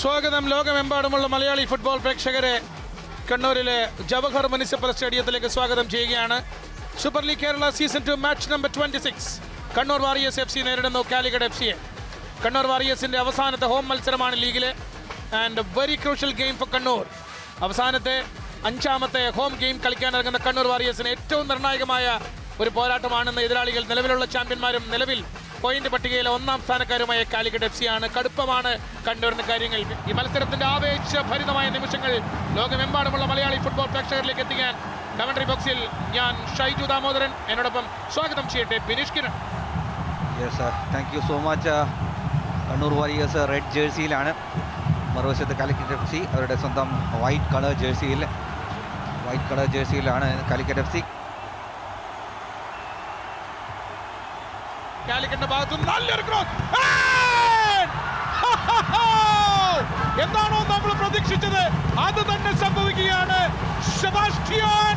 സ്വാഗതം. ലോകമെമ്പാടുമുള്ള മലയാളി ഫുട്ബോൾ പ്രേക്ഷകരെ കണ്ണൂരിലെ ജവഹർ മുനിസിപ്പൽ സ്റ്റേഡിയത്തിലേക്ക് സ്വാഗതം ചെയ്യുകയാണ്. Super league Kerala season 2 match number 26 Kannur warriors FC നേരിടുന്നു കാലിക്കറ്റ് FCയെ. കണ്ണൂർ വാരിയേഴ്സിന്റെ അവസാനത്തെ ഹോം മത്സരമാണ് ലീഗിലെ and very crucial game four Kannur. അവസാനത്തെ 5ാമത്തെ ഹോം ഗെയിം കളിക്കാനിറങ്ങുന്ന കണ്ണൂർ വാരിയേഴ്സിന് ഏറ്റവും നിർണായകമായ ഒരു പോരാട്ടമാണെന്ന് എതിരാളികൾ നിലവിലുള്ള ചാമ്പ്യന്മാരും നിലവിൽ പോയിന്റ് പട്ടികയിലെ 1ാം സ്ഥാനക്കാരുമായ കാലിക്കറ്റ് FC ആണ്. കടുപ്പമാണ് കണ്ടുവരുന്ന കാര്യങ്ങൾ. ഈ മത്സരത്തിന്റെ ആവേശഭരിതമായ നിമിഷങ്ങൾ ലോകമെമ്പാടുമുള്ള മലയാളി ഫുട്ബോൾ പ്രേക്ഷകരിലേക്ക് എത്തിക്കാൻ കമന്ററി ബോക്സിൽ ഞാൻ ഷൈജു ദാമോദരൻ, എന്നോടൊപ്പം സ്വാഗതം ചെയ്യട്ടെ Bineesh Kiran. Thank you so much. Kannur Warriors red ജേഴ്സിയിലാണ്, മറുവശത്ത് കാലിക്കറ്റ് FC അവരുടെ സ്വന്തം വൈറ്റ് കളർ ജേഴ്സിയിലാണ് കാലിക്കറ്റ് FC. കാലിക്കറ്റിന്റെ ഭാഗത്ത് നല്ലൊരു ക്രോസ്. എന്താണോ നമ്മൾ പ്രതീക്ഷിച്ചത് അത് തന്നെ സംഭവിക്കുകയാണ്. സെബാസ്റ്റ്യൻ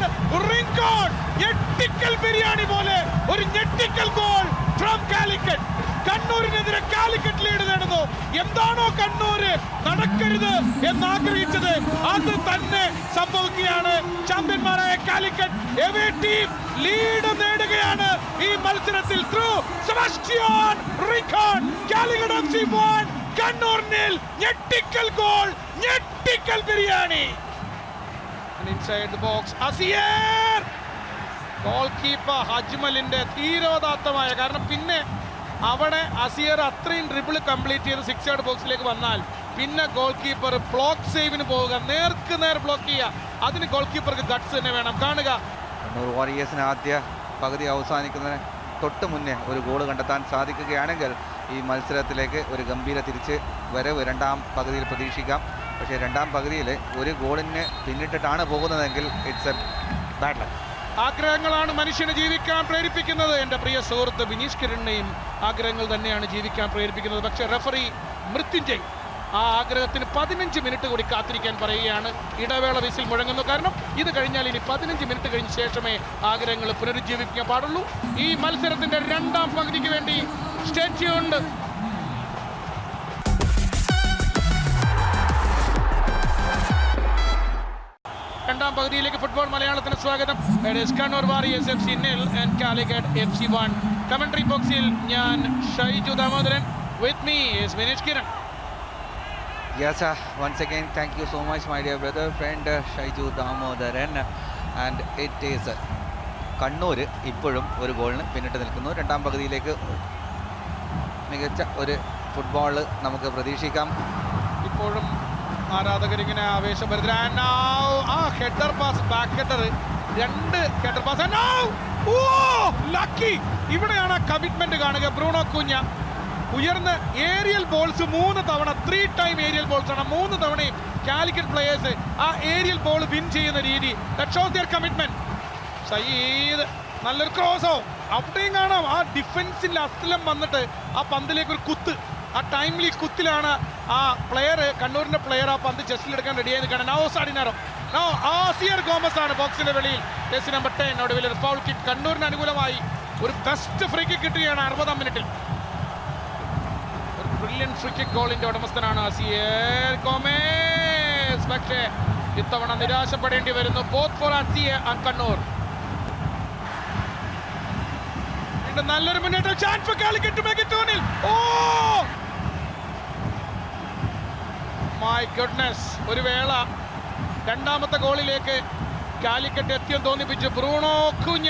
റിങ്കോൺ ഞെട്ടിക്കൽ ബിരിയാണി പോലെ ഒരു ഞെട്ടിക്കൽ ഗോൾ ഫ്രം കാലിക്കറ്റ്. കണ്ണൂരിനെതിരെ കാലിക്കറ്റ് ലീഡ് നേടുന്നു. എന്താണോ കണ്ണൂര് നടക്കരുത് എന്നാഗ്രഹിച്ചത് അത് തന്നെ സംഭവിക്കുകയാണ്. ചാമ്പ്യന്മാരായ കാലിക്കറ്റ് എവേ ടീം ലീഡ് നേടുകയാണ് ഈ മത്സരത്തിൽ through Sebastian Rincon. Calicut FC 1 Kannur 0. ഞെട്ടിക്കൽ ഗോൾ, ഞെട്ടിക്കൽ biryani. Inside the box Asier. Goalkeeper ഹജ്മലിന്റെ ധീരോദാത്തമായ, കാരണം പിന്നെ അവിടെ അസിയർ അത്രയും ഡ്രിബിൾ കംപ്ലീറ്റ് ചെയ്ത് 6 യാർഡ് ബോക്സിലേക്ക് വന്നാൽ പിന്നെ ഗോൾ കീപ്പർ ബ്ലോക്ക് സേവിന് പോവുക, നേർക്ക് നേർ ബ്ലോക്ക് ചെയ്യുക. അതിന് ഗോൾ കീപ്പർക്ക് ഗട്ട്സ് തന്നെ വേണം. കാണുക, കണ്ണൂർ വാരിയേഴ്സിന് ആദ്യ പകുതി അവസാനിക്കുന്നതിന് തൊട്ട് മുന്നേ ഒരു ഗോൾ കണ്ടെത്താൻ സാധിക്കുകയാണെങ്കിൽ ഈ മത്സരത്തിലേക്ക് ഒരു ഗംഭീര തിരിച്ച് വരവ് 2ാം പകുതിയിൽ പ്രതീക്ഷിക്കാം. പക്ഷേ 2ാം പകുതിയിൽ ഒരു ഗോളിന് പിന്നിട്ടിട്ടാണ് പോകുന്നതെങ്കിൽ ഇറ്റ്സ് എ ബാഡ് ലക്ക്. ആഗ്രഹങ്ങളാണ് മനുഷ്യനെ ജീവിക്കാൻ പ്രേരിപ്പിക്കുന്നത്. എൻ്റെ പ്രിയ സുഹൃത്ത് ബിനീഷ് കിരണിനെയും ആഗ്രഹങ്ങൾ തന്നെയാണ് ജീവിക്കാൻ പ്രേരിപ്പിക്കുന്നത്. പക്ഷേ റെഫറി മൃത്യുഞ്ജയ് ആ ആഗ്രഹത്തിന് 15 മിനിറ്റ് കൂടി കാത്തിരിക്കാൻ പറയുകയാണ്. ഇടവേള വിസിൽ മുഴങ്ങുന്നു. കാരണം ഇത് കഴിഞ്ഞാൽ ഇനി 15 മിനിറ്റ് കഴിഞ്ഞ ശേഷമേ ആഗ്രഹങ്ങൾ പുനരുജ്ജീവിക്കാൻ പാടുള്ളൂ. ഈ മത്സരത്തിന്റെ 2ാം പകുതിക്ക് വേണ്ടി സ്റ്റേ ട്യൂൺഡ്. 2ാം പകുതിയിലേക്ക് ഫുട്ബോൾ മലയാളത്തിന് സ്വാഗതം. Kannur warriors FC 0 and Calicut FC 1. Commentary ബോക്സിൽ ഞാൻ Shaiju Damodaran. With me is Bineesh Kiran. Yes, once again, thank you so much, my dear brother, friend Shaiju Damodaran. And it is Kannur ഇപ്പോഴും ഒരു ഗോളിന് പിന്നിട്ട് നിൽക്കുന്നു. 2ാം പകുതിയിലേക്ക് മികച്ച ഒരു ഫുട്ബോൾ നമുക്ക് പ്രതീക്ഷിക്കാം. ഇപ്പോഴും ആരാധകരിങ്ങനെ ആവേശഭരിതരാണ്. Header pass, back header, 2 header pass. Lucky. ഇവിടെയാണ് കമ്മിറ്റ്മെന്റ് കാണുക. ബ്രൂണോ കുഞ്ഞ ഉയർന്ന ഏരിയൽ ബോൾസ് 3 തവണ 3 ടൈം ഏരിയൽ ബോൾസ് ആണ്. 3 തവണയും കാലിക്കറ്റ് പ്ലേയേഴ്സ് ആ ഏരിയൽ ബോൾ വിൻ ചെയ്യുന്ന രീതി, that shows their commitment. Sayyid നല്ലൊരു ക്രോസോ. അവിടെയും കാണാം ആ ഡിഫൻസിന്റെ അസ്ലം വന്നിട്ട് ആ പന്തിലേക്ക് ഒരു കുത്ത്. ആ ടൈംലി കുത്തിലാണ് ആ പ്ലെയർ, കണ്ണൂരിന്റെ പ്ലെയർ ആ പന്ത് ചെസ്റ്റിലെടുക്കാൻ റെഡിയായി നിൽക്കുകയാണ്. നോ സാഡിനാറോ, നോ ആസിയർ ഗോമസ് ആണ് ബോക്സിന്റെ വെളിയിൽ. ജേഴ്സി നമ്പർ 10 ഒടുവിൽ ഒരു ഫൗൾ കിക്ക്. കണ്ണൂരിന് അനുകൂലമായി ഒരു ബെസ്റ്റ് ഫ്രീ കിക്ക് കിട്ടുകയാണ് 60ാം മിനിറ്റിൽ. ബ്രില്യൻ ഫ്രീ കിക്ക് ഗോളിന്റെ ഉടമസ്ഥനാണ് അസിയർ ഗോമസ്. പക്ഷേ ഇത്തവണ നിരാശപ്പെടേണ്ടി വരുന്നു. Both for Asier and Kannur. നല്ലൊരു മുന്നേറ്റം. Chance for Calicut to make it 2-0. My goodness. ഒരു വേള 2ാമത്തെ ഗോളിലേക്ക് കാലിക്കറ്റ് എത്തിയെന്ന് തോന്നിപ്പിച്ചു ബ്രൂണോ കുഞ്ഞ.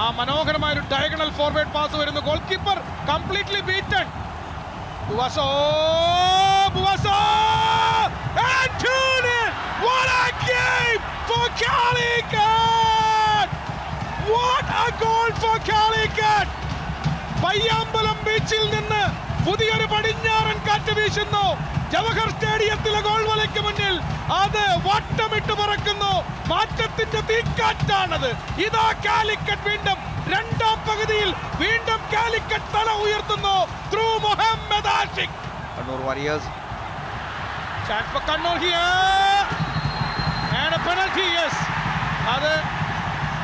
ആ മനോഹരമായ ഒരു ഡയഗണൽ ഫോർവേഡ് പാസ് വരുന്നു. Goal keeper completely beaten. Buvaso! And 2-0! What a game for Calicut! What a goal for Calicut! Payyambalam ബീച്ചിൽ നിന്ന് പുതിയൊരു പടിഞ്ഞാറൻ കാറ്റ് വീശുന്നു. ജവഹർ സ്റ്റേഡിയത്തിലെ ഗോൾ വലയ്ക്ക് മുന്നിൽ അത് വട്ടമിട്ട് പറക്കുന്നു. മാറ്റത്തിന്റെ തീക്കാറ്റാണത്. ഇതാ കാലിക്കറ്റ് വീണ്ടും 2ാം പകുതിയിൽ വീണ്ടും കാലിക്കറ്റ് തല ഉയർത്തുന്നു. Through Muhammad Ashiq. Kannur warriors chance for Kannur here and a penalty. Yes, അത്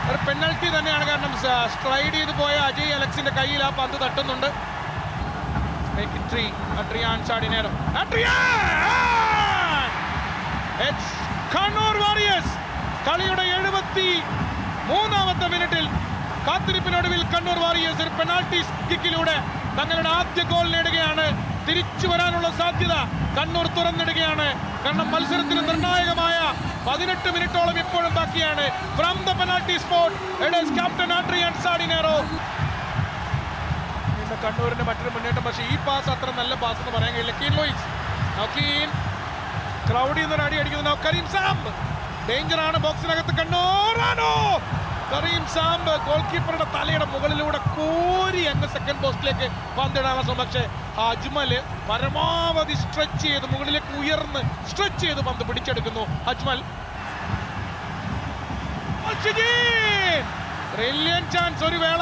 ഒരു പെനൽറ്റി തന്നെയാണ്. കാരണം സ്ലൈഡ് ചെയ്ത് പോയ അജയ് അലക്സിന്റെ കയ്യിൽ ആ പന്ത് തട്ടുന്നുണ്ട്. Make it 3. Adrian Sardinero. Adrian! It's Kannur warriors. കളിയുടെ 73-ാമത്തെ മിനിറ്റിൽ കാത്തിരിപ്പിനൊടുവിൽ കണ്ണൂർ വാരിയേഴ്സ് ഒരു പെനാൾട്ടി കിക്കിലൂടെ തങ്ങളുടെ ആദ്യ ഗോൾ നേടുകയാണ്. തിരിച്ചു വരാനുള്ള സാധ്യത കണ്ണൂർ തുറന്നിടുകയാണ്. കാരണം മത്സരത്തിന് നിർണായകമായ 18 മിനിറ്റോളം ഇപ്പോഴും ബാക്കിയാണ്. From the penalty spot it is captain Adrian Sardinero. കണ്ണൂരിന്റെ മറ്റൊരു മുന്നേറ്റം, പക്ഷേ ഈ പാസ് അത്ര നല്ല പാസ് എന്ന് പറയാൻ കഴിയില്ല. കീൻ ലൂയിസ്, ക്രൗഡിൽ നിന്ന് അടി അടിക്കുന്നു. കരീം സാംബ് ഡേഞ്ചറാണ് ബോക്സിനകത്ത്. കണ്ണൂറാണോ കരീം സാംബ് ഗോൾ കീപ്പറുടെ തലയുടെ മുകളിലൂടെ കോരി അങ്ങ് സെക്കൻഡ് പോസ്റ്റിലേക്ക് പന്തിടാനുള്ള ശ്രമം. പക്ഷേ അജ്മല് പരമാവധി സ്ട്രെച്ച് ചെയ്ത് മുകളിലേക്ക് ഉയർന്ന് സ്ട്രെച്ച് ചെയ്ത് പന്ത് പിടിച്ചെടുക്കുന്നു. Ajmal brilliant chance. ഒരു വേള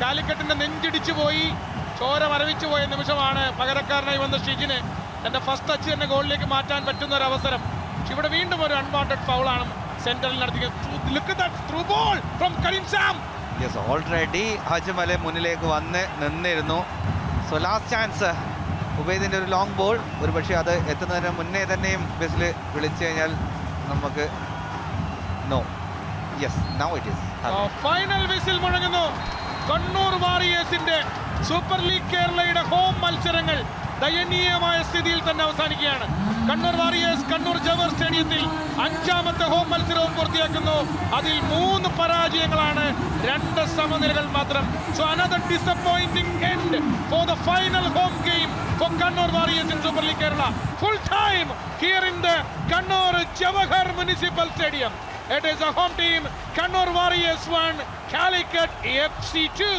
കാലിക്കറ്റിന്റെ നെഞ്ചിടിച്ചു പോയി, ചോര മരവിച്ചു പോയ നിമിഷമാണ്. പകരക്കാരനായി വന്ന ഷിജിന് തന്റെ ഫസ്റ്റ് ടച്ച് തന്നെ ഗോളിലേക്ക് മാറ്റാൻ പറ്റുന്ന ഒരു അവസരം. ഇവിടെ വീണ്ടും ഒരു അൺവാണ്ടഡ് ഫൗളാണ് സെന്ററിൽ നടത്തിയത്. ഓൾറെഡി അജ്മൽ മുന്നിലേക്ക് വന്ന് നിന്നിരുന്നു. സോ ലാസ്റ്റ് ചാൻസ് ഉബൈദിന്റെ ഒരു ലോങ് ബോൾ. ഒരു പക്ഷേ അത് എത്തുന്നതിന് മുന്നേ തന്നെയും ബസ്സിൽ വിളിച്ചു കഴിഞ്ഞാൽ നമുക്ക് നോ. Yes, now it is final whistle മുഴങ്ങുന്നു. കണ്ണൂർ വാരിയേഴ്സിന്റെ സൂപ്പർ ലീഗ് കേരളയുടെ ഹോം മത്സരങ്ങൾ ദയനീയമായ സ്ഥിതിയിൽ തന്നെ അവസാനിക്കുകയാണ്. കണ്ണൂർ വാരിയേഴ്സ് കണ്ണൂർ ജവഹർ സ്റ്റേഡിയത്തിൽ 5ാമത്തെ ഹോം മത്സരവും പൂർത്തിയാക്കുന്നു. അതിൽ 3 പരാജയങ്ങളാണ്, 2 സമനിലകൾ മാത്രം. So another disappointing end for the final home game four Kannur warriors in super league Kerala. Full time here in the Kannur Jawahar municipal stadium. It is a home team. Kannur Warriors 1, Calicut FC 2.